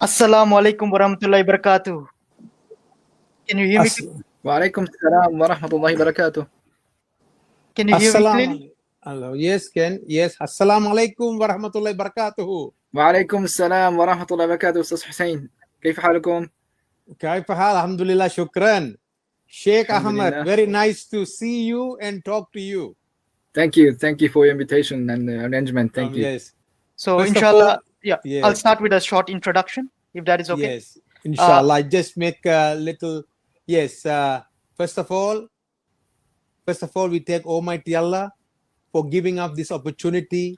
Assalamu alaikum warahmatullahi wabarakatuh. Can you hear me? Walaikum salam wa rahmatullahi barakatuh. Can you hear me Assalamu clearly? Hello. Yes, Ken. Yes. Assalamu alaikum wa rahmatullahi barakatuh. وعليكم السلام ورحمة الله وبركاته أستاذ حسين كيف حالكم؟ كيف حال? Alhamdulillah, shukran. Sheikh Ahmad, Alhamdulillah. very nice to see you and talk to you. Thank you for your invitation and arrangement. Thank you. Yes. So First of inshallah, all, yes. I'll start with a short introduction, if that is okay. Yes, inshallah. I just make a little. Yes. First of all, we thank Almighty Allah for giving us this opportunity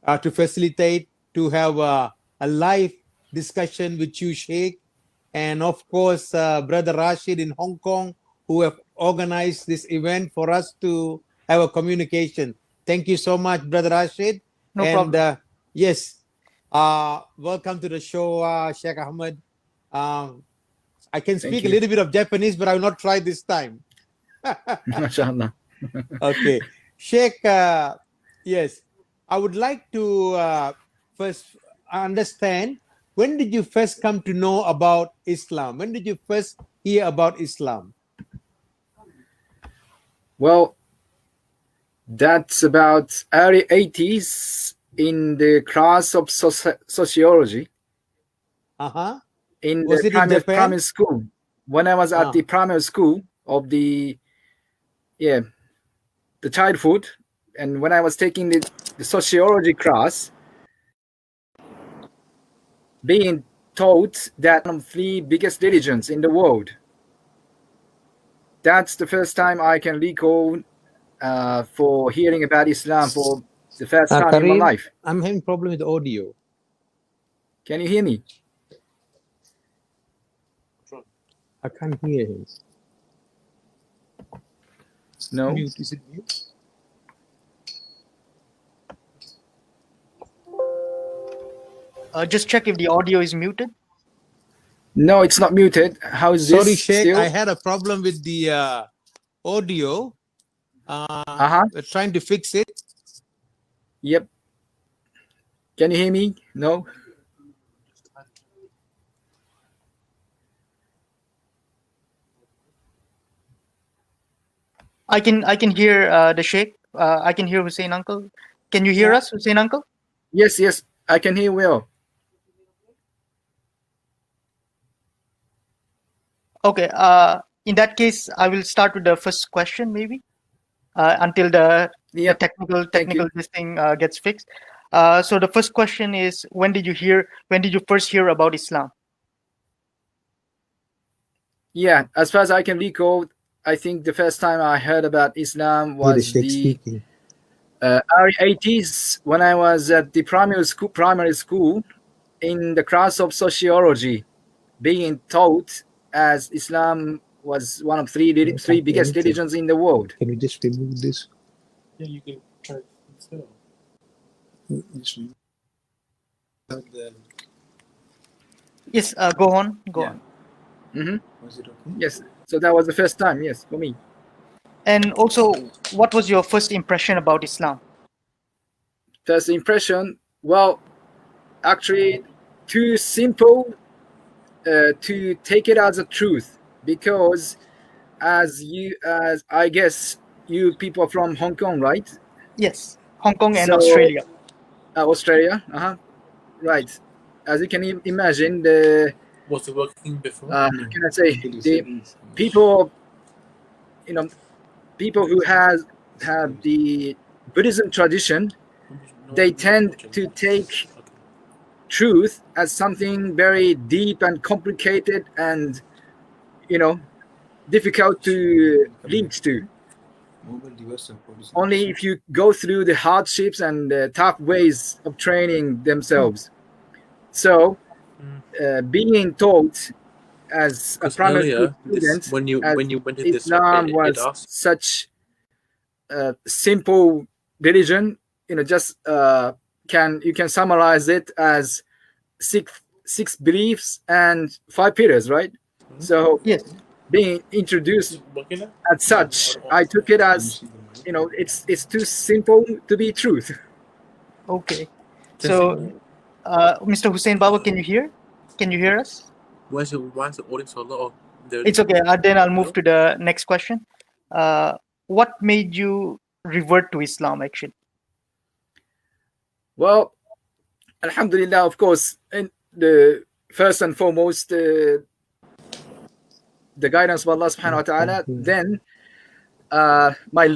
to facilitate, to have a live discussion with you, Sheikh, and of course, Brother Rashid in Hong Kong, who have organized this event for us to have a communication. Thank you so much, Brother Rashid. No problem. Yes, welcome to the show, Sheikh Ahmad. I can speak a little bit of Japanese, but I will not try this time. MashaAllah. Okay. Sheikh, yes, I would like to first understand, when did you first come to know about Islam? When did you first hear about Islam? Well, that's about early 80s in the class of sociology. In Was the it in Japan? primary school. When I was at the primary school of the childhood, and when I was taking the sociology class, being taught that one of the three biggest religions in the world. That's the first time I can recall for hearing about Islam for the first time Karim, in my life. I'm having a problem with the audio. Can you hear me? I can't hear him. No. Mute. Is it mute? Just check if the audio is muted. No, it's not muted. How is this? Sorry, Sheikh. Still? I had a problem with the audio. We're trying to fix it. Yep. Can you hear me? No. I can hear the Sheikh. I can hear Hussain uncle. Can you hear us, Hussain uncle? Yes, I can hear well. Okay. In that case, I will start with the first question, maybe, until the technical this thing gets fixed. So the first question is, when did you first hear about Islam? Yeah, as far as I can recall, I think the first time I heard about Islam was the early 80s when I was at the primary school in the class of sociology, being taught as Islam was one of three biggest religions in the world. Can you just remove this? Yeah, you can try it. Yes, go on. Mm-hmm. Was it okay? Yes, so that was the first time, yes, for me. And also, what was your first impression about Islam? First impression, well, actually, too simple to take it as a truth, because as I guess you people from Hong Kong, right? Yes, Hong Kong and Australia. Australia, right. As you can imagine, Was it working before? Can I say the people, people who have the Buddhism tradition, they tend to take truth as something very deep and complicated and difficult to link to. Only if you go through the hardships and tough ways of training themselves. So being taught as a primary school student, when you went to this, Islam was such a simple religion, just you can summarize it as six beliefs and 5 pillars, right? So yes, being introduced as such, I took it as it's too simple to be truth. Okay. So Mr. Hussain Baba, can you hear? Can you hear us? Why is the audience so low? It's okay. Then I'll move to the next question. What made you revert to Islam, actually? Well, Alhamdulillah, of course, in the first and foremost, the guidance of Allah subhanahu wa ta'ala. Then my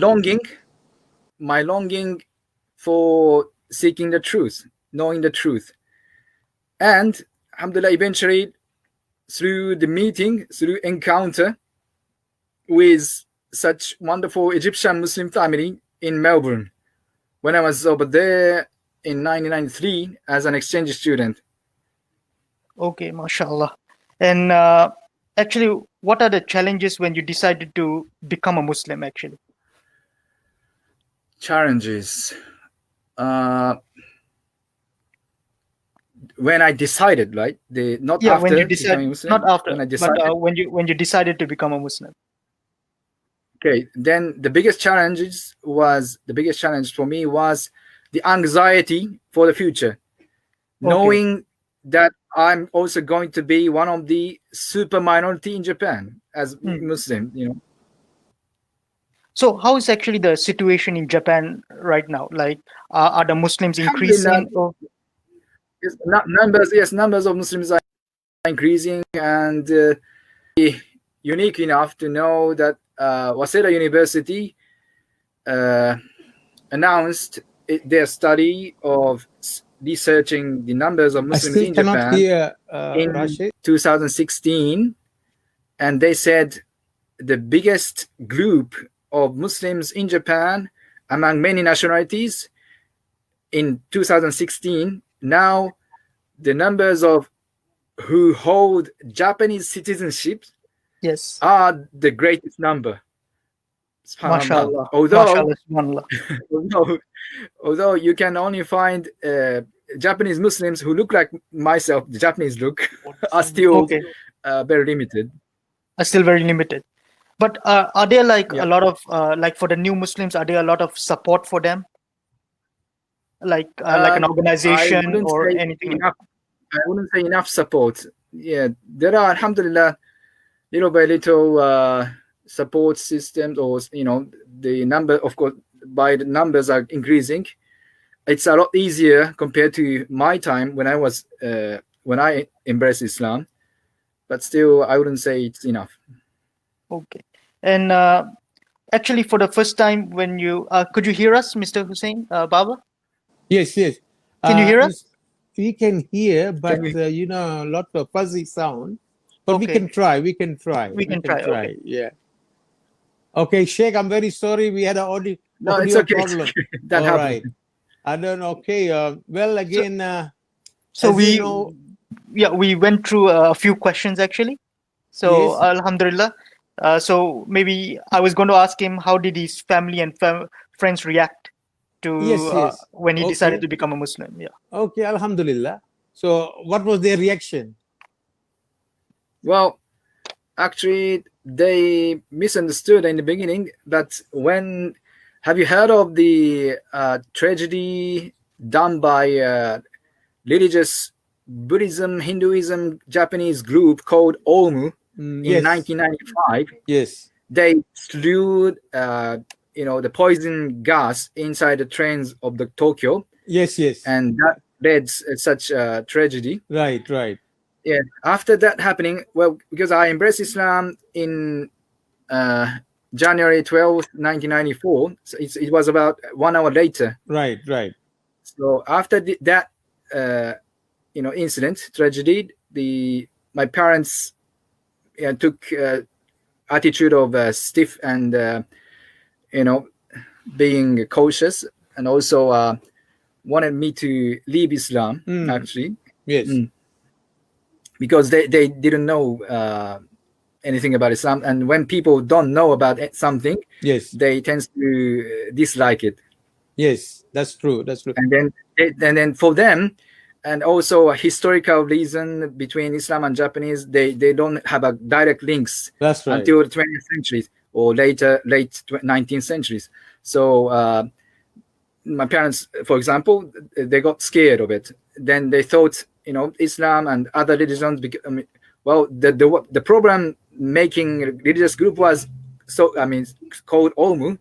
longing for seeking the truth, knowing the truth. And alhamdulillah, eventually through the meeting, through encounter with such wonderful Egyptian Muslim family in Melbourne, when I was over there in 1993 as an exchange student. Okay, mashallah. And actually, what are the challenges when you decided to become a Muslim, actually? Challenges. When I decided, right? Not after when you decided, becoming Muslim. not after, when I decided, but when you decided to become a Muslim. Okay, then the biggest challenge for me was the anxiety for the future, knowing that I'm also going to be one of the super minority in Japan as Muslim, you know. So how is actually the situation in Japan right now? Like, are the Muslims increasing? Or? Numbers of Muslims are increasing, and unique enough to know that Waseda University announced their study of researching the numbers of Muslims in Japan in 2016, and they said the biggest group of Muslims in Japan among many nationalities in 2016. Now the numbers of who hold Japanese citizenship are the greatest number. Mashallah. Although you can only find Japanese Muslims who look like myself, the Japanese look, are still very limited. Are still very limited. But are there like a lot of like for the new Muslims? Are there a lot of support for them? Like an organization or anything? I wouldn't say enough support. Yeah, there are, alhamdulillah, little by little support systems, or the number, of course, by the numbers are increasing. It's a lot easier compared to my time when I embraced Islam, but still I wouldn't say it's enough. Okay. And actually, for the first time, when you could you hear us, Mr. Hussain, Baba? Yes. Can you hear us? We can hear, but a lot of fuzzy sound. But we can try. We can try. Okay. Yeah. Okay, Sheikh, I'm very sorry. We had an audio it's okay. problem. That All happened. right. I don't know. Okay. Well, again. So we went through a few questions actually. So yes. Alhamdulillah. So maybe I was going to ask him, how did his family and friends react to when he decided to become a Muslim? Yeah. Okay, Alhamdulillah. So what was their reaction? Well, actually, they misunderstood in the beginning. But have you heard of the tragedy done by religious Buddhism, Hinduism, Japanese group called Omu in 1995? Yes. They slew the poison gas inside the trains of the Tokyo. Yes. And that led such a tragedy. Right. Yeah. After that happening, well, because I embraced Islam in January 12th, 1994, so it was about 1 hour later. Right. So after that incident, tragedy, my parents took attitude of stiff and being cautious, and also wanted me to leave Islam actually. Yes. Because they didn't know anything about Islam, and when people don't know about something, they tend to dislike it. Yes, that's true. And then for them, and also a historical reason between Islam and Japanese, they don't have a direct links. That's right. Until the 20th century or late 19th centuries. So my parents, for example, they got scared of it. Then they thought Islam and other religions. Well, the problem making religious group was called Olmu,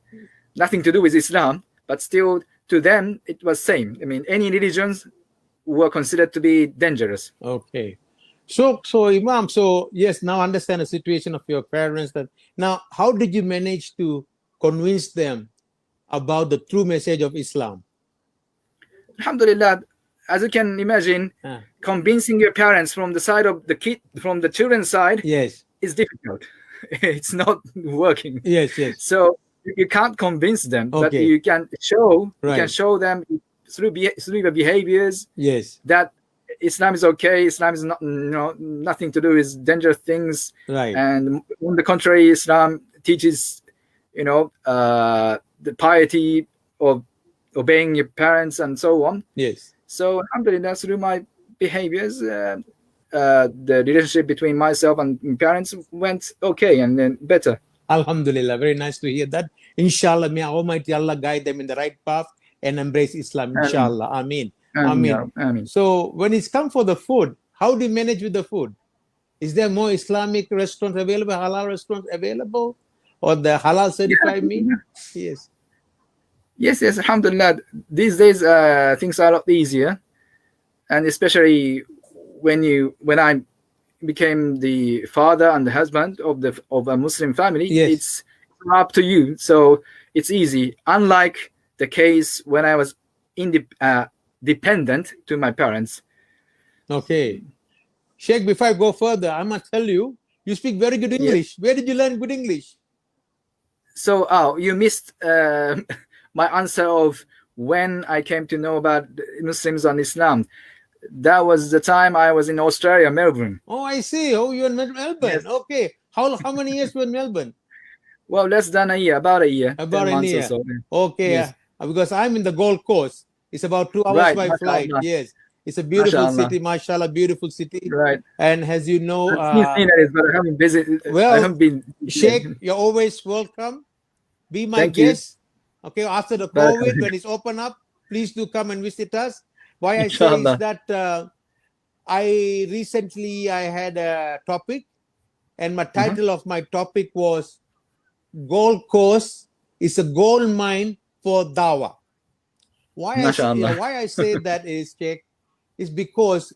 nothing to do with Islam, but still to them it was same. Any religions were considered to be dangerous. Okay. So Imam, so yes, now understand the situation of your parents. That now, how did you manage to convince them about the true message of Islam? Alhamdulillah, as you can imagine, convincing your parents from the side of from the children's side, yes, is difficult. It's not working. Yes. So you can't convince them, but Okay. you can show them through the behaviors, yes, that Islam is okay. Islam is not, nothing to do with dangerous things. right. And on the contrary, Islam teaches, the piety of obeying your parents and so on. Yes. So alhamdulillah, through my behaviors, the relationship between myself and parents went okay and then better. Alhamdulillah, very nice to hear that. Inshallah, may Almighty Allah guide them in the right path and embrace Islam. Inshallah. Ameen. Ameen. So when it's come for the food, how do you manage with the food? Is there more Islamic restaurants available, halal restaurants available, or the halal certified meat? Yes. Yes, alhamdulillah. These days things are a lot easier, and especially when I became the father and the husband of a Muslim family, yes. It's up to you, so it's easy, unlike the case when I was dependent to my parents. Okay, Sheikh, before I go further, I must tell you speak very good English. Where did you learn good English? So you missed my answer of when I came to know about Muslims and Islam. That was the time I was in Australia, Melbourne. Oh, I see. Oh, you're in Melbourne. Yes. Okay. How many years were in Melbourne? Well, less than a year, about a year. About a year. So. Okay, yes. Because I'm in the Gold Coast. It's about 2 hours by flight. Yes. It's a beautiful city, mashallah, beautiful city. Right. And as you know, I've seen it, but I haven't visited. Well, I haven't been. Sheikh, you're always welcome. Be my guest. Okay, after the COVID, when it's open up, please do come and visit us. Why I say is that I recently had a topic, and my title of my topic was Gold Coast is a gold mine for dawah. Why I say that is, Sheikh, is because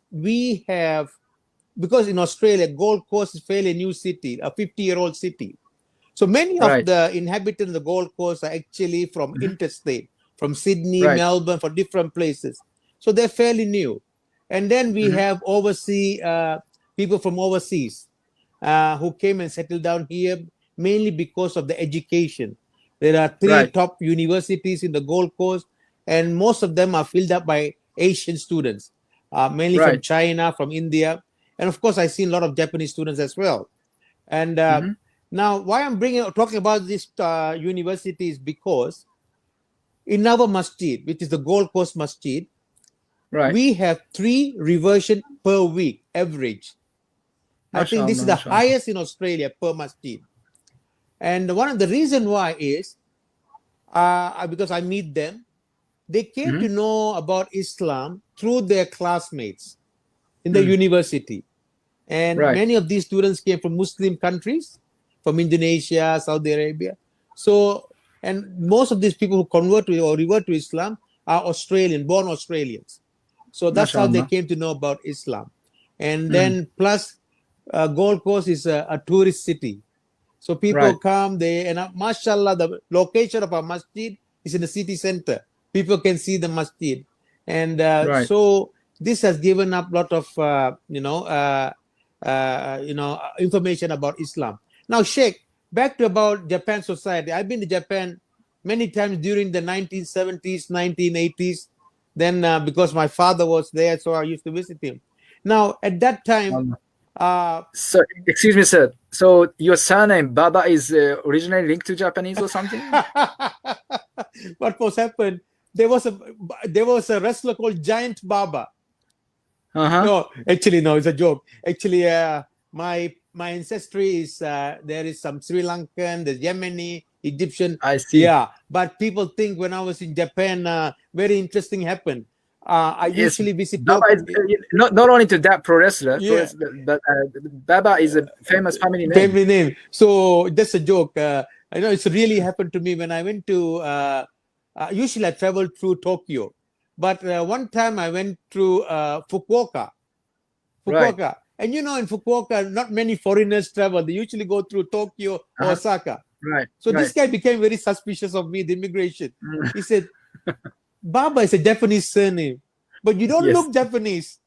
because in Australia, Gold Coast is fairly new city, a 50-year-old city. So many of the inhabitants of the Gold Coast are actually from interstate, from Sydney, Melbourne, from different places. So they're fairly new. And then we have people from overseas who came and settled down here mainly because of the education. There are 3 top universities in the Gold Coast, and most of them are filled up by Asian students, mainly from China, from India. And of course, I've seen a lot of Japanese students as well. And now, why I'm talking about this university is because in our masjid, which is the Gold Coast Masjid, we have 3 reversion per week average. I think this is the highest in Australia per masjid. And one of the reasons why is because I meet them, they came to know about Islam through their classmates in the university. And many of these students came from Muslim countries, from Indonesia, Saudi Arabia. So, and most of these people who convert to or revert to Islam are Australian, born Australians. So that's how they came to know about Islam. And then plus Gold Coast is a tourist city. So people come there, and mashallah, the location of our masjid is in the city center. People can see the masjid. And so this has given up a lot of, information about Islam. Now, Sheikh, back to about Japan society. I've been to Japan many times during the 1970s, 1980s. Then because my father was there, so I used to visit him. Now, at that time... so, excuse me, sir. So your surname, Baba, is originally linked to Japanese or something? What was happened? There was a wrestler called Giant Baba. No, actually, no, it's a joke. Actually, my ancestry is there is some Sri Lankan, there's Yemeni, Egyptian. I see. Yeah, but people think when I was in Japan, very interesting happened. I Yes, usually visit Baba is not only to that pro wrestler, Yeah. but Baba is a famous family name. family name. So that's a joke. I know it's really happened to me when I went to. Usually I travel through Tokyo, but one time I went through Fukuoka. Right. And you know, in Fukuoka, not many foreigners travel. They usually go through Tokyo or Osaka. Right. So this guy became very suspicious of me, the immigration. He said, Baba is a Japanese surname, but you don't Yes. look Japanese.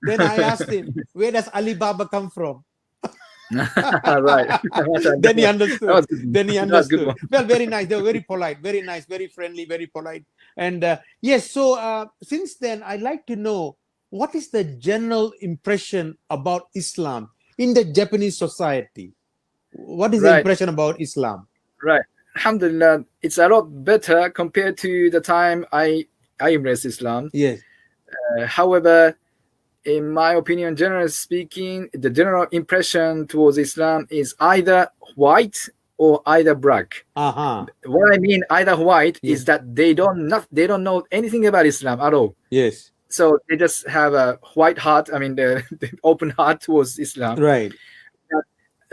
Then I asked him, where does Alibaba come from? Right. Then he understood. That's good one. Well, very nice. They were very polite, very nice, very friendly, very polite. And yes, so since then, I'd like to know what is the general impression about Islam in the Japanese society? What is the impression about Islam? Right. Alhamdulillah, it's a lot better compared to the time I embraced Islam. Yes. However, in my opinion, generally speaking, the general impression towards Islam is either white or either black. What I mean either white is that they don't know anything about Islam at all. Yes. So they just have a white heart. I mean, the open heart towards Islam. Right.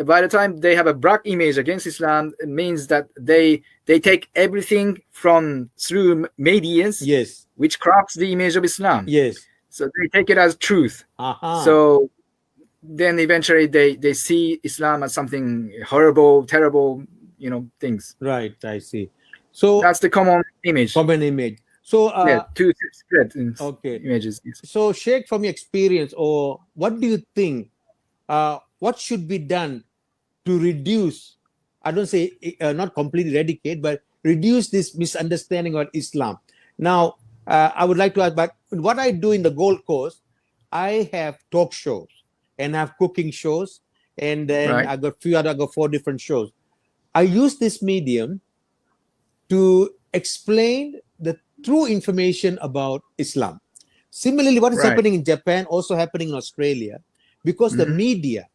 By the time they have a black image against Islam, it means that they take everything from through medias, yes, which corrupts the image of Islam. Yes. So they take it as truth. So then eventually they see Islam as something horrible, terrible, things. Right, I see. So that's the common image. So two spread images. Yes. So Sheikh, from your experience, or what do you think? What should be done to reduce? I don't say not completely eradicate, but reduce this misunderstanding about Islam. Now, I would like to ask, but what I do in the Gold Coast, I have talk shows and have cooking shows, and then I got 4 different shows. I use this medium to explain the true information about Islam. Similarly, what is happening in Japan, also happening in Australia, because the media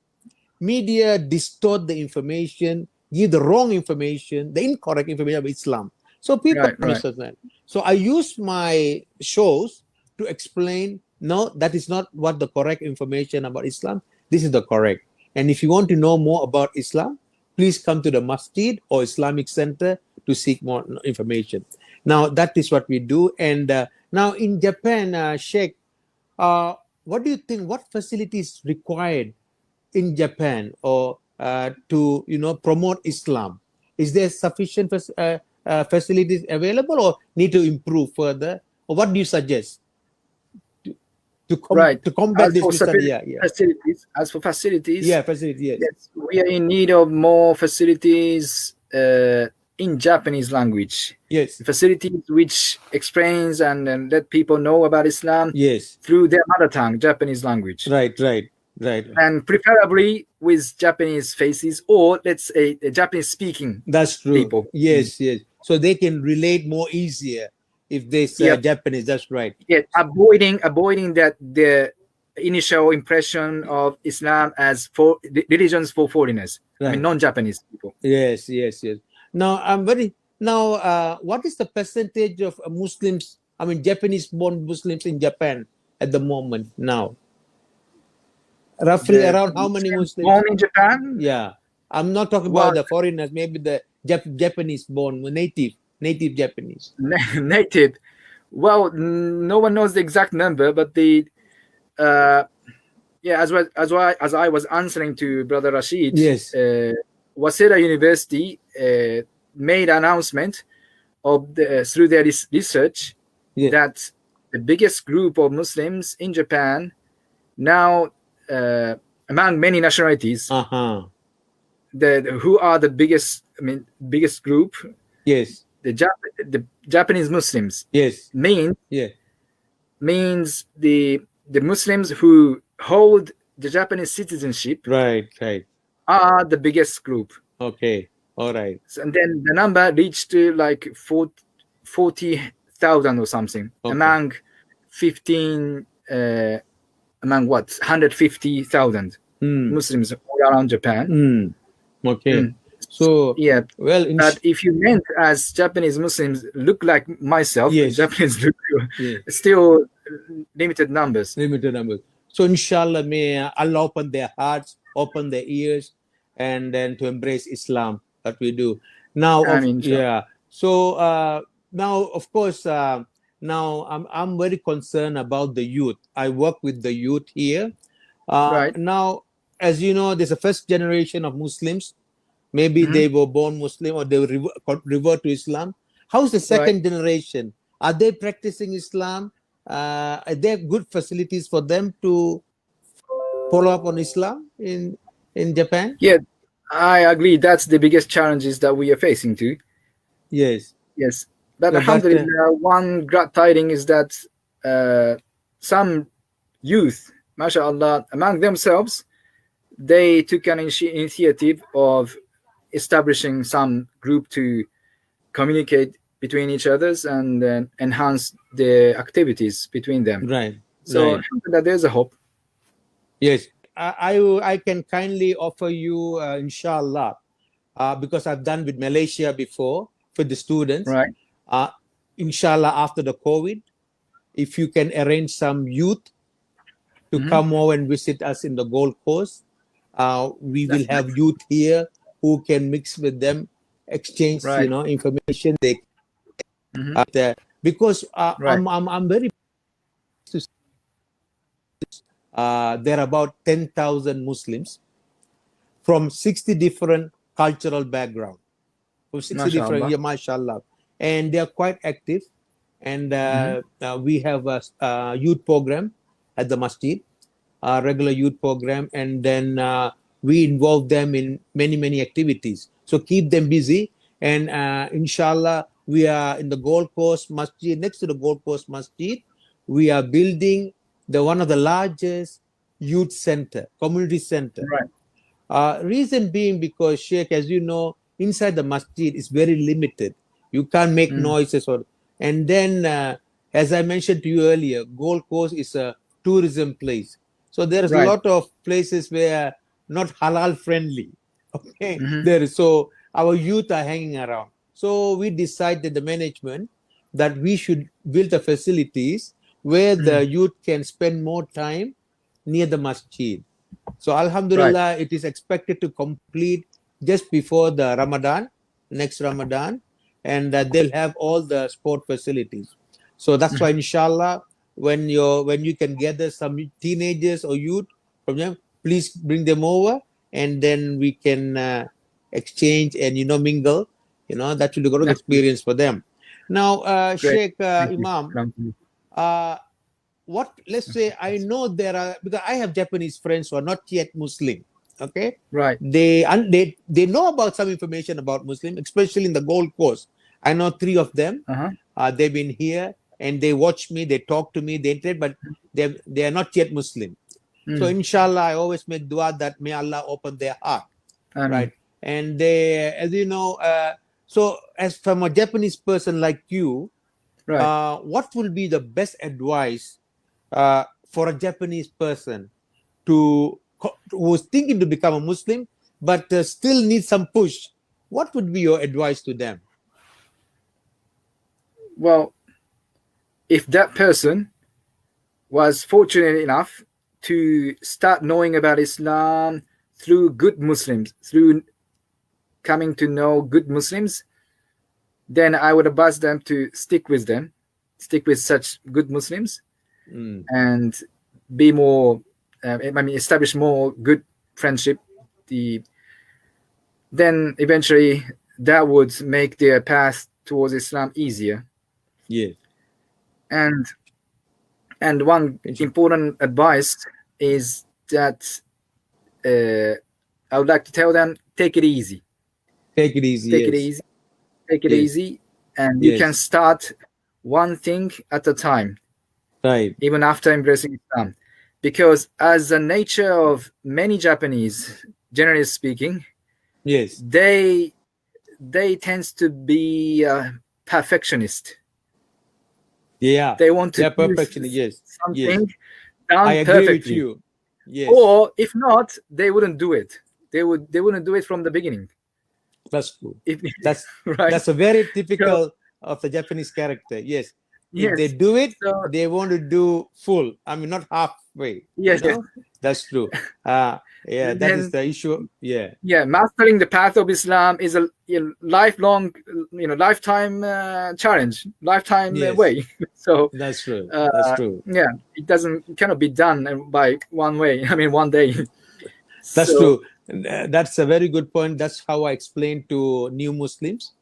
distort the information, give the wrong information, the incorrect information of Islam. So people understand. So I use my shows to explain, no, that is not what the correct information about Islam. This is the correct. And if you want to know more about Islam, please come to the masjid or Islamic center to seek more information. Now, that is what we do. And now in Japan, Sheikh, what do you think, what facilities required in Japan or to promote Islam? Is there sufficient facilities available, or need to improve further? Or what do you suggest to combat this? Facilities. As for facilities, yes, we are in need of more facilities in Japanese language. Yes, facilities which explains and let people know about Islam. Yes, through their mother tongue, Japanese language. Right. And preferably with Japanese faces, or let's say Japanese speaking. That's true. People. Yes. So they can relate more easier if they say Japanese. That's right. Yeah, avoiding that the initial impression of Islam as for religions for foreigners. I mean, non-Japanese people. Yes. Now what is the percentage of Muslims? I mean, Japanese-born Muslims in Japan at the moment now? Roughly around how many Muslims? Born in Japan? Yeah. I'm not talking about the foreigners, maybe the Japanese-born, native Japanese. Native. Well, no one knows the exact number, but as I was answering to Brother Rashid, yes, Waseda University made an announcement of through their research that the biggest group of Muslims in Japan now, among many nationalities, who are the biggest group? Yes, the Japanese Muslims. Yes, means the Muslims who hold the Japanese citizenship. Right. Are the biggest group. Okay. All right. So, and then the number reached to like 40,000 or something among 150,000 Muslims all around Japan. Okay. So but if you meant as Japanese Muslims look like myself, Japanese look still limited numbers. Limited numbers. So inshallah, may Allah open their hearts, open their ears, and then to embrace Islam that we do. Now, yeah. So now, of course, now I'm very concerned about the youth. I work with the youth here. Right. Now, as you know, there's a first generation of Muslims. Maybe they were born Muslim or they revert to Islam. How's the second generation? Are they practicing Islam? Are there good facilities for them to follow up on Islam in Japan? Yeah, I agree. That's the biggest challenges that we are facing too. Yes. Yes. But alhamdulillah, one glad tiding is that some youth, mashallah, among themselves, they took an initiative of establishing some group to communicate between each others and enhance the activities between them. Right. So that there's a hope. Yes. I can kindly offer you, inshallah, because I've done with Malaysia before for the students. Right. Inshallah, after the COVID, if you can arrange some youth to come over and visit us in the Gold Coast, we will have youth here who can mix with them, exchange, information. They because I'm very there are about 10,000 Muslims from 60 different cultural backgrounds, from 60 different, mashallah, and they are quite active. And we have a youth program at the masjid, a regular youth program, and then we involve them in many activities. So keep them busy, and inshallah, we are in the Gold Coast Masjid, next to the Gold Coast Masjid. We are building one of the largest youth center, community center. Right. Reason being because, Sheikh, as you know, inside the masjid is very limited. You can't make noises, and then as I mentioned to you earlier, Gold Coast is a tourism place. So there is a lot of places where not halal friendly. Okay, there is, so our youth are hanging around. So we decided, the management, that we should build the facilities where the youth can spend more time near the masjid. So alhamdulillah, it is expected to complete just before the Ramadan, next Ramadan, and they'll have all the sport facilities. So that's why, inshallah, when you can gather some teenagers or youth from them, please bring them over, and then we can exchange and mingle. That will be a good experience for them. Now, Sheikh Imam, let's say, I know there are, because I have Japanese friends who are not yet Muslim. Okay, right. They know about some information about Muslim, especially in the Gold Coast. I know 3 of them. They've been here and they watch me, they talk to me, but they are not yet Muslim. So inshallah, I always make dua that may Allah open their heart. Right. And they, as you know, so as from a Japanese person like you, what will be the best advice for a Japanese person who's thinking to become a Muslim but still needs some push? What would be your advice to them? Well, if that person was fortunate enough to start knowing about Islam through good Muslims, through coming to know good Muslims, then I would advise them to stick with such good Muslims, and be more, establish more good friendship. Then eventually that would make their path towards Islam easier. Yeah. And one important advice is that I would like to tell them, take it easy. Take it easy. Take it easy. Take it easy, and you can start one thing at a time. Right. Even after embracing Islam, because as the nature of many Japanese, generally speaking, they tends to be perfectionist. Yeah, they want to perfectionist. Something done I agree perfectly. With you. Yes. Or if not, they wouldn't do it. They wouldn't do it from the beginning. That's true. That's right. That's a very typical of the Japanese character. Yes. If they Yes. do it, So they want to do full. I mean, not halfway. yes, yes. That's true. Yeah, that is Then the issue. Yeah, yeah, mastering the path of Islam is a lifelong, lifetime challenge, lifetime yes, way. So that's true. That's uh, true. yeah, it cannot be done by one way. I mean, one day. That's So true. That's a very good point. That's how I explain to new Muslims.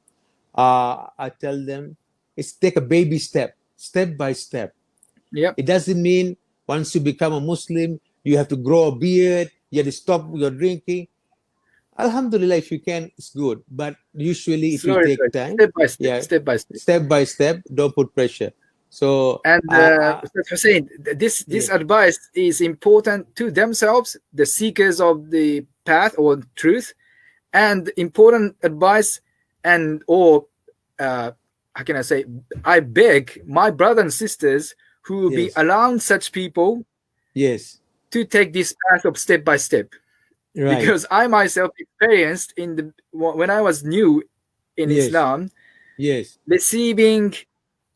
I tell them it's take a baby step, step by step. yeah, It doesn't mean once you become a Muslim, you have to grow a beard, you have to stop your drinking. Alhamdulillah, if you can, it's good. But usually, it will slowly, take slowly, time. step by step, Yeah, step by step. step by step. Don't put pressure. So, And Ustaz Hussein, this yeah, advice is important to themselves, the seekers of the path or truth, and important advice, and or how can I say? I beg my brothers and sisters who will be yes, around such people yes, to take this path of step by step, right, because I myself experienced in the when I was new in yes, Islam, yes, receiving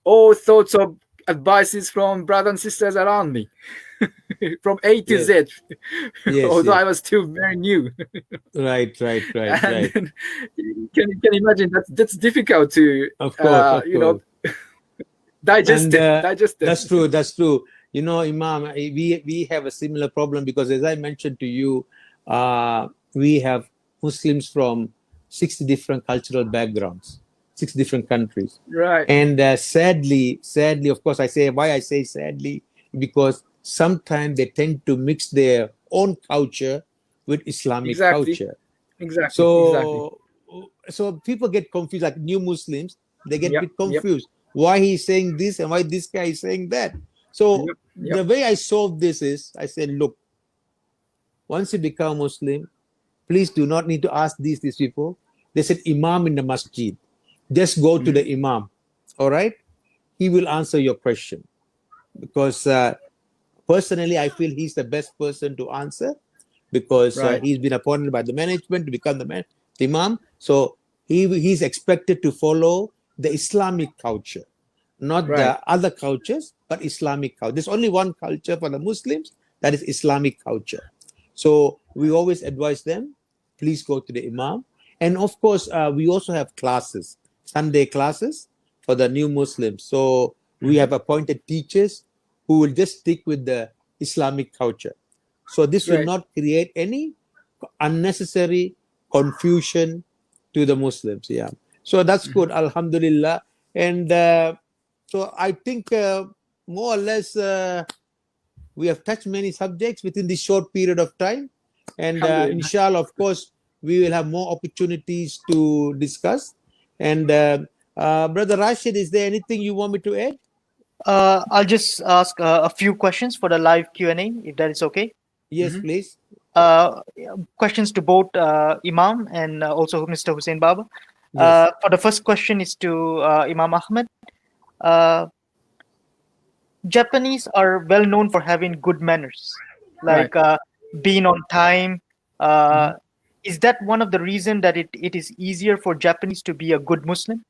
all sorts of advices from brothers and sisters around me, from A to yes, Z, yes, although yes, I was still very new. right, right, right, And right. then you can imagine that's difficult to Of course, of you know course. digest And it, digest it. that's true. That's true. Imam, we have a similar problem because, as I mentioned to you, we have Muslims from 60 different cultural backgrounds, 6 different countries, Right, and sadly, of course, I say why I say sadly because sometimes they tend to mix their own culture with Islamic exactly, culture. exactly, exactly. So people get confused, like new Muslims, they get a Yep, bit yep, confused. Why he's saying this and why this guy is saying that. So yep, the yep. way I solve this is I said, look, once you become Muslim, please do not need to ask these people. They said Imam in the masjid. Just go to the Hmm. Imam. All right? He will answer your question. Because personally, I feel he's the best person to answer because Right, he's been appointed by the management to become the Imam. So he's expected to follow the Islamic culture, not right, the other cultures, but Islamic culture. There's only one culture for the Muslims, that is Islamic culture. So we always advise them, please go to the Imam. And of course, we also have classes, Sunday classes for the new Muslims. So we hmm, have appointed teachers who will just stick with the Islamic culture. So this will right. not create any unnecessary confusion to the Muslims. Yeah. So that's Hmm. good, Alhamdulillah. And so I think more or less we have touched many subjects within this short period of time. And Alhamdulillah. inshallah, of course, we will have more opportunities to discuss. And Brother Rashid, is there anything you want me to add? I'll just ask a few questions for the live Q&A, if that is okay. Yes, Hmm. please. Uh, Questions to both Imam and also Mr. Hussein Baba. Yes. For the first question is to Imam Ahmad. Uh, Japanese are well known for having good manners, Right. like being on time. Hmm. Uh, is that one of the reason that it is easier for Japanese to be a good Muslim?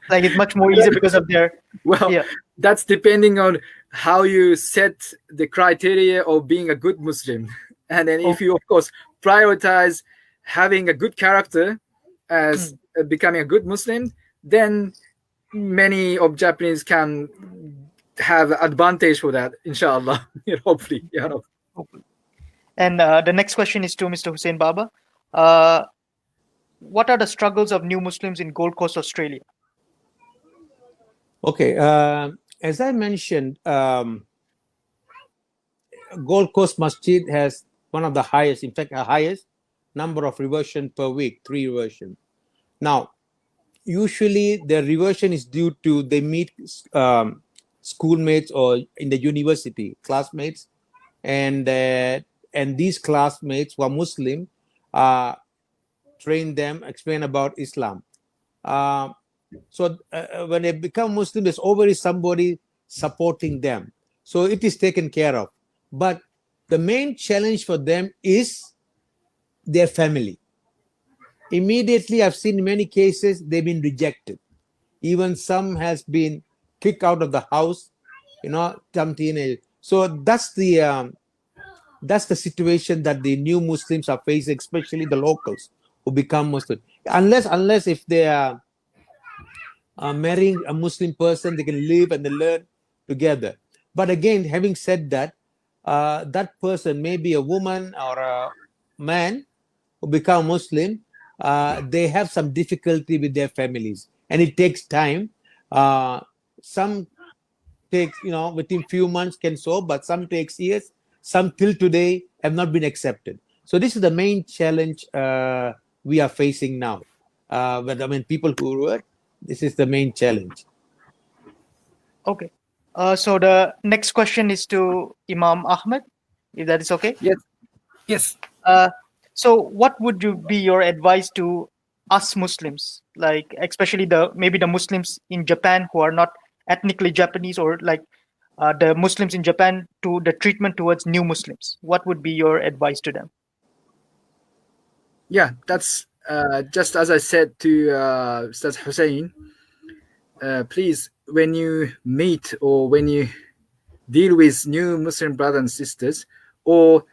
Like it's much more easier because of their, Well, yeah. that's depending on how you set the criteria of being a good Muslim. And then if Oh, you, of course, prioritize having a good character as mm. becoming a good Muslim, then many of Japanese can have advantage for that, inshallah. Hopefully. And the next question is to Mr. Hussein Baba. Uh, what are the struggles of new Muslims in Gold Coast, Australia? Okay. As I mentioned, Gold Coast Masjid has one of the highest, in fact, a highest number of reversion per week, 3 reversion. Now, usually the reversion is due to they meet schoolmates or in the university classmates, and these classmates who are Muslim train them, explain about Islam. So when they become Muslim, there's always somebody supporting them. So it is taken care of. But the main challenge for them is their family. Immediately, I've seen many cases they've been rejected. Even some has been kicked out of the house, some teenage. So that's the situation that the new Muslims are facing, especially the locals who become Muslim. Unless if they are marrying a Muslim person, they can live and they learn together. But again, having said that, that person may be a woman or a man who become Muslim. They have some difficulty with their families, and it takes time. Some takes, within few months can solve, but some takes years. Some till today have not been accepted. So this is the main challenge we are facing now. But I mean, people who work, this is the main challenge. Okay. So the next question is to Imam Ahmad, if that is okay. Yes. Yes. So what would be your advice to us Muslims, like especially maybe the Muslims in Japan who are not ethnically Japanese, or like the Muslims in Japan, to the treatment towards new Muslims? What would be your advice to them? Yeah, that's just as I said to Ustaz Hussain. Please, when you meet or when you deal with new Muslim brothers and sisters, or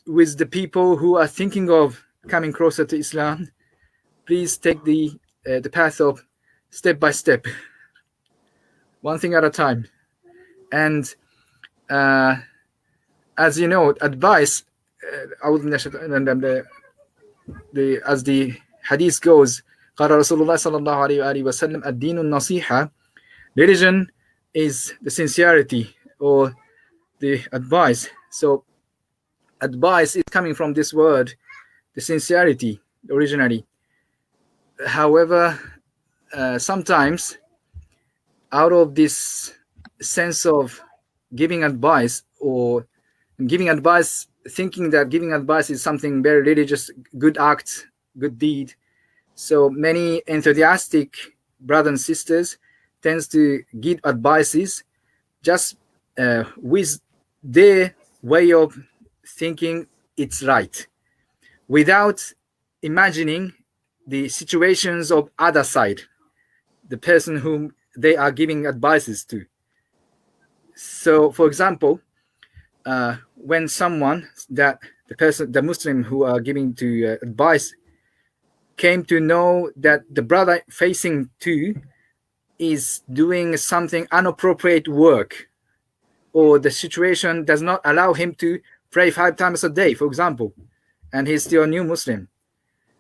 with the people who are thinking of coming closer to Islam, please take the path of step by step, one thing at a time. And as you know, advice. As the hadith goes, قال رسول الله صلى الله عليه وآله وسلم الدين النصيحة. Religion is the sincerity or the advice. So advice is coming from this word, the sincerity, originally. However, sometimes out of this sense of giving advice, or giving advice, thinking that giving advice is something very religious, good act, good deed, so many enthusiastic brothers and sisters tends to give advices just with their way of thinking it's right, without imagining the situations of other side, the person whom they are giving advices to. So, for example, when someone that the Muslim who are giving to advice came to know that the brother facing to is doing something inappropriate work, or the situation does not allow him to pray 5 times a day, for example, and he's still a new Muslim,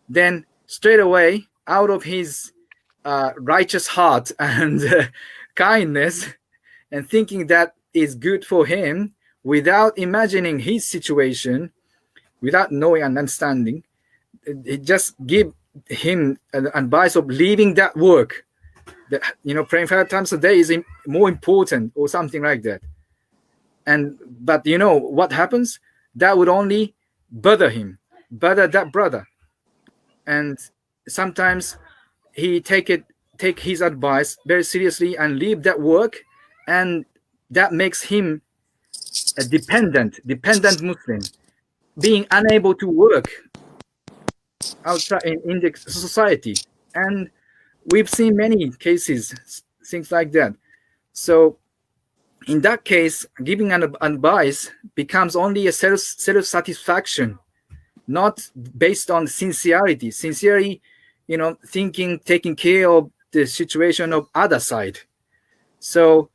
then straight away, out of his righteous heart and kindness, and thinking that is good for him, without imagining his situation, without knowing and understanding, it just give him an advice of leaving that work, that praying 5 times a day is more important, or something like that. But what happens? That would only bother that brother, and sometimes he take his advice very seriously and leave that work, and that makes him a dependent Muslim, being unable to work outside in the society. And we've seen many cases, things like that. So in that case, giving an advice becomes only a self-satisfaction, not based on sincerity, thinking, taking care of the situation of other side. So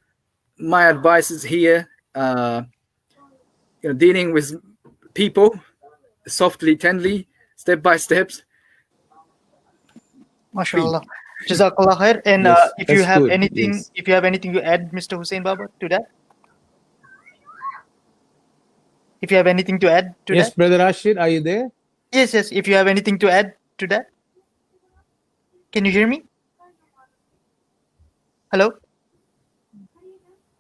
my advice is here, dealing with people softly, tenderly, step by steps. MashaAllah. Jazakallah khair. And Yes, if you that's have good. anything, Yes. if you have anything to add, Mr. Hussain Baba, to that? If you have anything to add to Yes, that? Brother Rashid, are you there? Yes. If you have anything to add to that, can you hear me? Hello?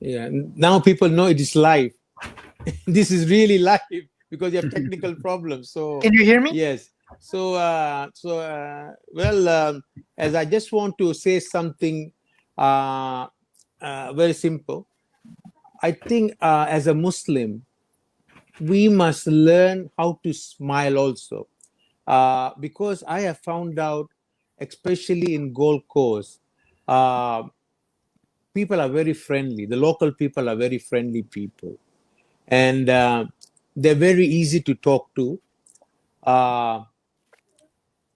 Yeah. Now people know it is live. This is really live because you have technical problems. So Can you hear me? yes. So well, as I just want to say something very simple. I think as a Muslim, we must learn how to smile also, because I have found out, especially in Gold Coast, people are very friendly. The local people are very friendly people, and they're very easy to talk to.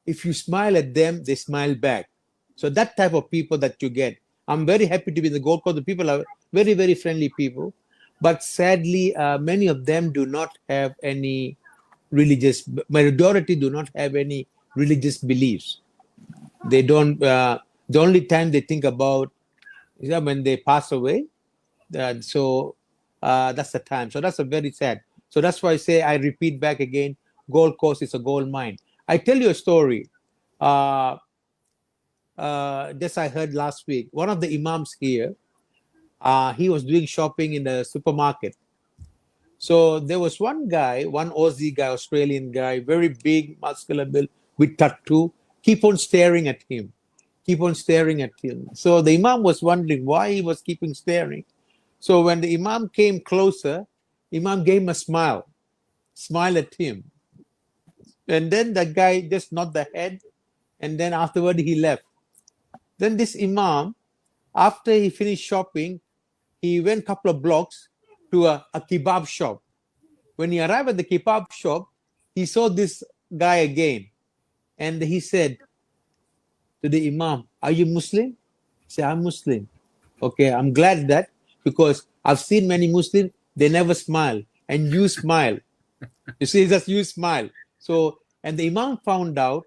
If you smile at them, they smile back. So that type of people that you get. I'm very happy to be in the Gold Coast. The people are very, very friendly people. But sadly, many of them do not have any majority do not have any religious beliefs. They don't, the only time they think about is when they pass away. So that's the time. So that's a very sad. So that's why I say, I repeat back again, Gold Coast is a gold mine. I tell you a story. This I heard last week. One of the imams here, he was doing shopping in the supermarket. So there was one guy, one Aussie guy, Australian guy, very big, muscular build with tattoo, keep on staring at him, keep on staring at him. So the imam was wondering why he was keeping staring. So when the imam came closer, imam gave him a smile at him. And then the guy just nodded the head, and then afterward he left. Then this imam, after he finished shopping, he went a couple of blocks to a kebab shop. When he arrived at the kebab shop, he saw this guy again. And he said to the imam, "Are you Muslim?" He said, "I'm Muslim." Okay, I'm glad that, because I've seen many Muslims, they never smile. And you smile. You see, just you smile. So, and the imam found out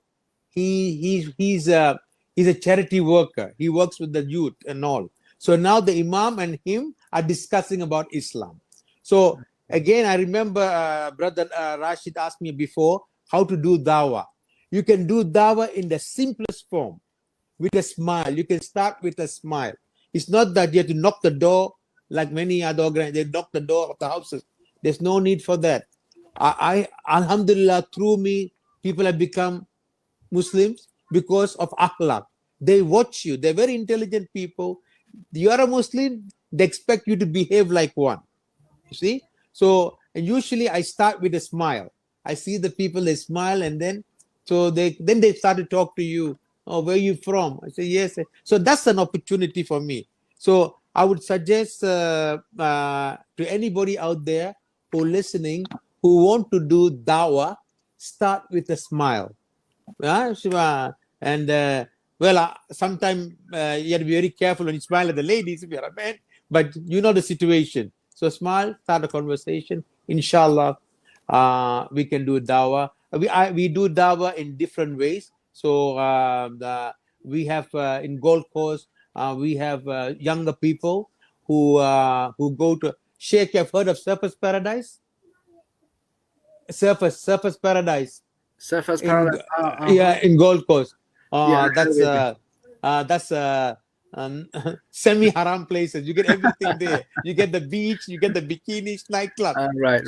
he's a charity worker. He works with the youth and all. So now the imam and him are discussing about Islam. So again, I remember brother Rashid asked me before how to do dawah. You can do dawah in the simplest form, with a smile. You can start with a smile. It's not that you have to knock the door like many other organizations. They knock the door of the houses. There's no need for that. I Alhamdulillah, through me, people have become Muslims because of akhlaq. They watch you. They're very intelligent people. You are a Muslim, they expect you to behave like one. You see? So, and usually I start with a smile. I see the people, they smile, and then they start to talk to you. "Oh, where are you from?" I say, "Yes." So that's an opportunity for me. So I would suggest to anybody out there who listening, who want to do dawah, start with a smile. And sometimes you have to be very careful when you smile at the ladies if you're a man, but you know the situation. So smile, start a conversation. Inshallah, we can do dawah. We do dawah in different ways. So we have in Gold Coast, we have younger people who go to Sheikh. You've heard of Surface Paradise? Surface Paradise. Surface Paradise. Yeah, in Gold Coast. Yeah, That's semi-haram places. You get everything there. You get the beach, you get the bikinis, nightclub. Right.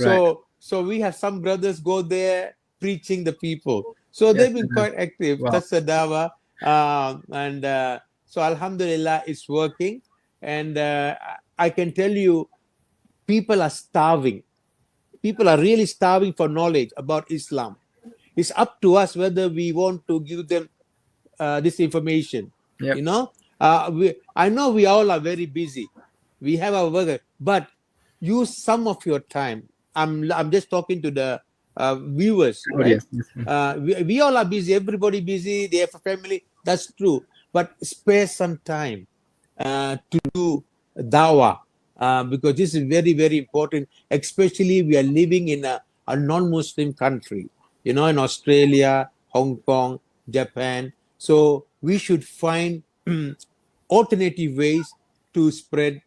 So we have some brothers go there preaching the people. So they've been quite active. Wow. That's the dawah. So Alhamdulillah, it's working. And I can tell you, people are starving. People are really starving for knowledge about Islam. It's up to us whether we want to give them this information. Yep. You know, I know we all are very busy. We have our work, but use some of your time. I'm just talking to the viewers, right? We all are busy. Everybody busy. They have a family. That's true. But spare some time to do dawah because this is very, very important. Especially we are living in a non-Muslim country. You know, in Australia, Hong Kong, Japan. So we should find alternative ways to spread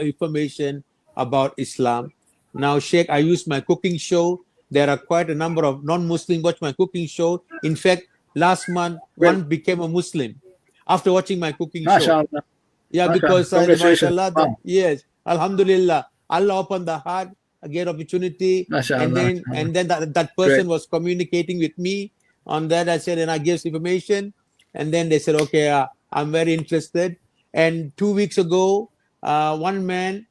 information about Islam. Now, Sheikh, I use my cooking show. There are quite a number of non-Muslims watch my cooking show. In fact, last month, one became a Muslim after watching my cooking show. Yeah, because mashallah, yes, Alhamdulillah, Allah opened the heart, get opportunity, and then that person was communicating with me on that. I said, and I gave information, and then they said, okay, I'm very interested. And 2 weeks ago, one man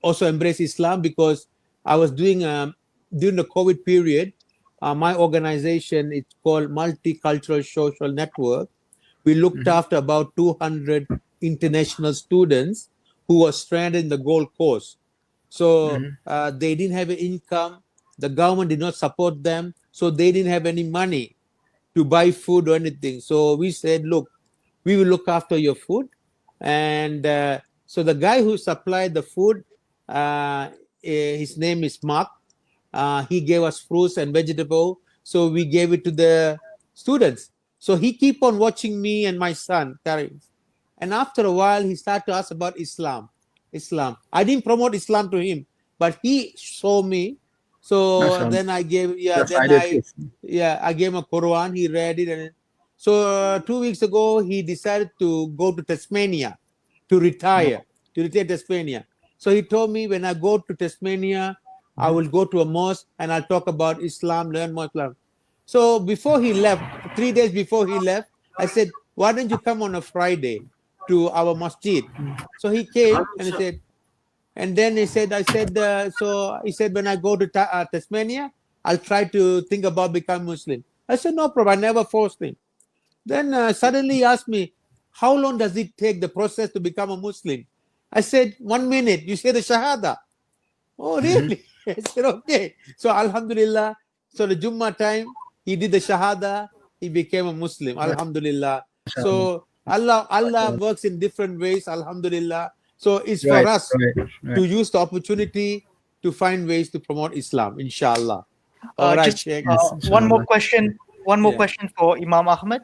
also embraced Islam because I was doing during the COVID period. my organization, it's called Multicultural Social Network. We looked after about 200 international students who were stranded in the Gold Coast. So they didn't have an income. The government did not support them. So they didn't have any money to buy food or anything. So we said, look, we will look after your food. And so the guy who supplied the food, his name is Mark. He gave us fruits and vegetable. So we gave it to the students. So he keep on watching me and my son, Karim. And after a while, he started to ask about Islam. I didn't promote Islam to him, but he saw me. So then I gave, I gave him a Quran. He read it, and so 2 weeks ago he decided to go to Tasmania to retire Tasmania. So he told me, when I go to Tasmania, I will go to a mosque and I'll talk about Islam, learn more Islam. So before he left, 3 days before he left, I said, why don't you come on a Friday to our masjid? So he came and he said, and then he said, so he said, when I go to Tasmania, I'll try to think about becoming Muslim. I said, no problem. I never forced him. Then suddenly he asked me, how long does it take, the process to become a Muslim? I said, 1 minute. You say the Shahada. Oh, really? I said, okay. So Alhamdulillah. So the Jummah time, he did the Shahada. He became a Muslim. Alhamdulillah. So Allah works in different ways. Alhamdulillah. So it's for us to use the opportunity to find ways to promote Islam, inshallah. All right, Sheikh. One more question for Imam Ahmad.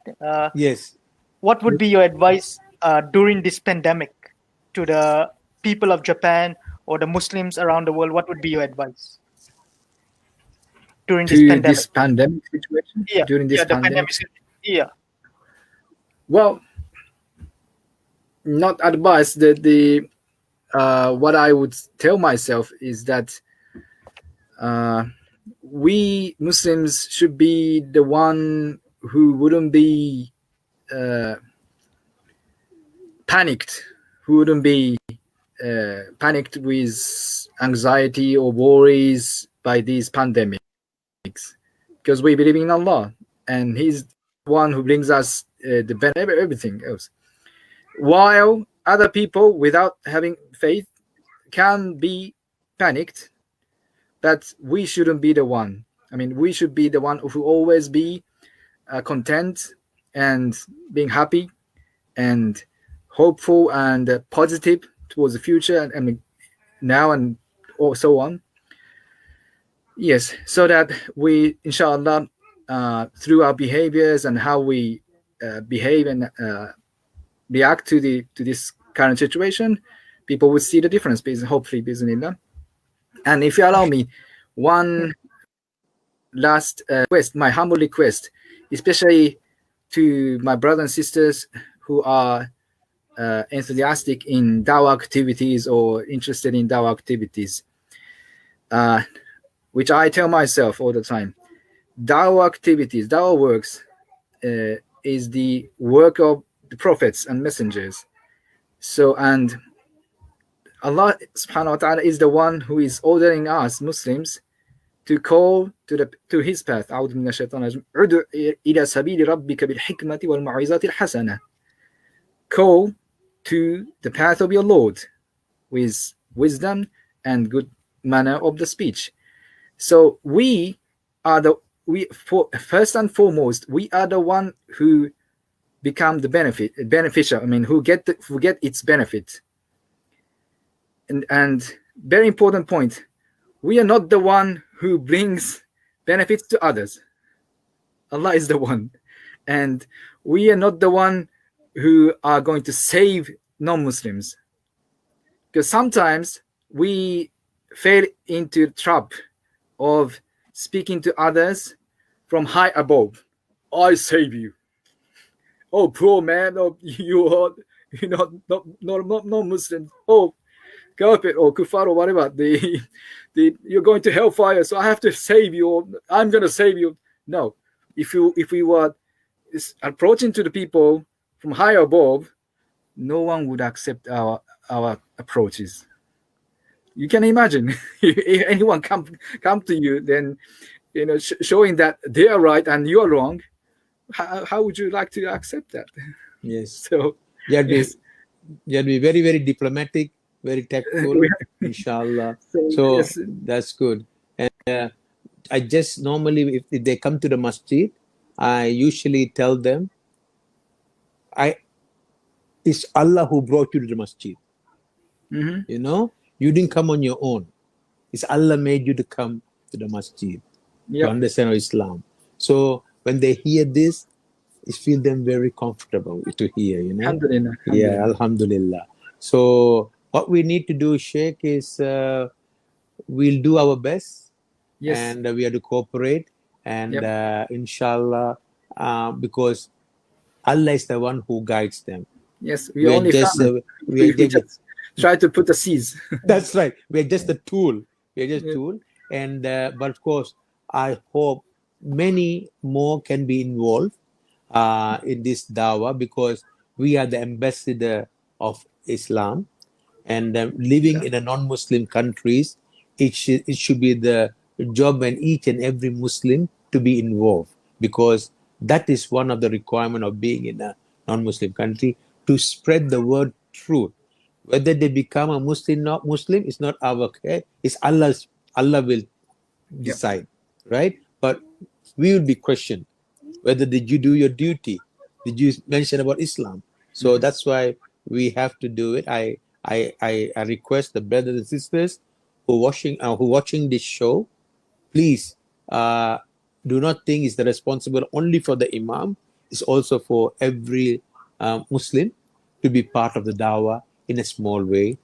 Yes. What would be your advice during this pandemic to the people of Japan or the Muslims around the world? What would be your advice during this pandemic situation? Yeah, during this pandemic. Yeah. Well, not advice. The what I would tell myself is that we Muslims should be the one who wouldn't be panicked, who wouldn't be panicked with anxiety or worries by these pandemics, because we believe in Allah and He's the one who brings us the benefit, everything else. While other people without having faith can be panicked, but we shouldn't be the one. I mean, we should be the one who always be content and being happy and hopeful and positive towards the future and now and so on. Yes, so that we, inshallah, through our behaviors and how we behave and react to this current situation, people would see the difference, hopefully, bismillah. And if you allow me, one last request, my humble request, especially to my brothers and sisters who are enthusiastic in dawah activities or interested in dawah activities, which I tell myself all the time. Dawah activities, dawah works is the work of the prophets and messengers. So, and Allah subhanahu wa ta'ala is the one who is ordering us Muslims to call to his path. أعوذ من الشيطان الرجيم. عُدُ إلى سبيل ربك بالحكمة والموعظة الحسنة. Call to the path of your Lord with wisdom and good manner of the speech. So first and foremost, we are the one who become the beneficial. I mean, who get its benefit. And very important point, we are not the one who brings benefits to others. Allah is the one. And we are not the one who are going to save non-Muslims. Because sometimes we fall into the trap of speaking to others from high above. I save you. Oh, poor man, oh, you're not Muslim. Oh, kafir or kuffar or whatever. You're going to hellfire, so I have to save you. Or I'm going to save you. No, if we were approaching to the people from high above, no one would accept our approaches. You can imagine if anyone come to you, then showing that they are right and you are wrong, how would you like to accept that? Yes. So You have to yes. be very, very diplomatic, very tactful, inshallah. So Yes. that's good. And I just normally, if they come to the masjid, I usually tell them, it's Allah who brought you to the masjid. Mhm. You didn't come on your own. It's Allah made you to come to the masjid to Yep. understand Islam. So when they hear this, it feels them very comfortable to hear, Alhamdulillah. Yeah, Alhamdulillah. So what we need to do, Sheikh, is we'll do our best, Yes. and we have to cooperate, and Yep. inshallah, because Allah is the one who guides them. Yes, we We are only just found we we just try to put the seeds. that's right. We're just a tool. We're just Yeah. tool. And but of course, I hope many more can be involved in this dawah, because we are the ambassador of Islam, and living in a non-Muslim countries, it should be the job and each and every Muslim to be involved, because that is one of the requirement of being in a non-Muslim country, to spread the word truth. Whether they become a Muslim, not Muslim, it's not our care. It's Allah's. Allah will Yep. decide, right? But we will be questioned whether did you do your duty? Did you mention about Islam? So that's why we have to do it. I request the brothers and sisters who watching this show, please do not think it's the responsible only for the Imam. It's also for every Muslim to be part of the dawah in a small way.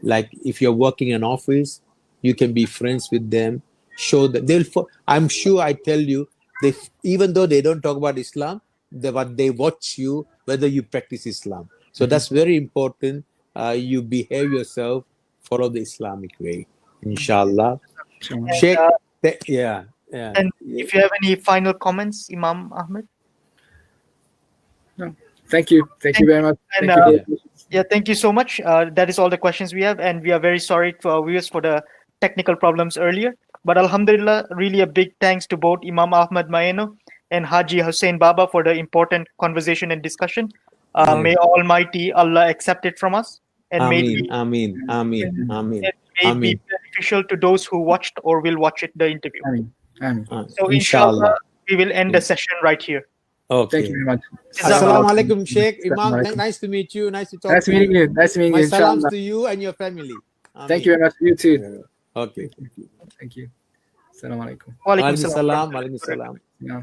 Like if you're working in an office, you can be friends with them. Show that I'm sure I tell you, even though they don't talk about Islam, but they watch you whether you practice Islam. So that's very important. You behave yourself, follow the Islamic way, inshallah. Sure. Sheikh, And, yeah. and if you have any final comments, Imam Ahmed. No. Thank you very much. And, Thank you. yeah, thank you so much. That is all the questions we have, and we are very sorry to our viewers for the technical problems earlier. But Alhamdulillah, really a big thanks to both Imam Ahmad Maeno and Haji Hussain Baba for the important conversation and discussion. May Almighty Allah accept it from us, and may Ameen. it be beneficial to those who watched or will watch the interview. Amen. So inshallah, we will end the session right here. Okay. Thank you very much. Assalamu alaikum, Sheikh. Imam, nice to meet you. Nice to talk Nice to meeting you. Nice meeting My you. salams Inshallah. to you and your family. Thank you very much. You too. Okay. Thank you. Assalamu alaikum. Walaikum Alaikum salam. salam. Alaikum salam. Yeah.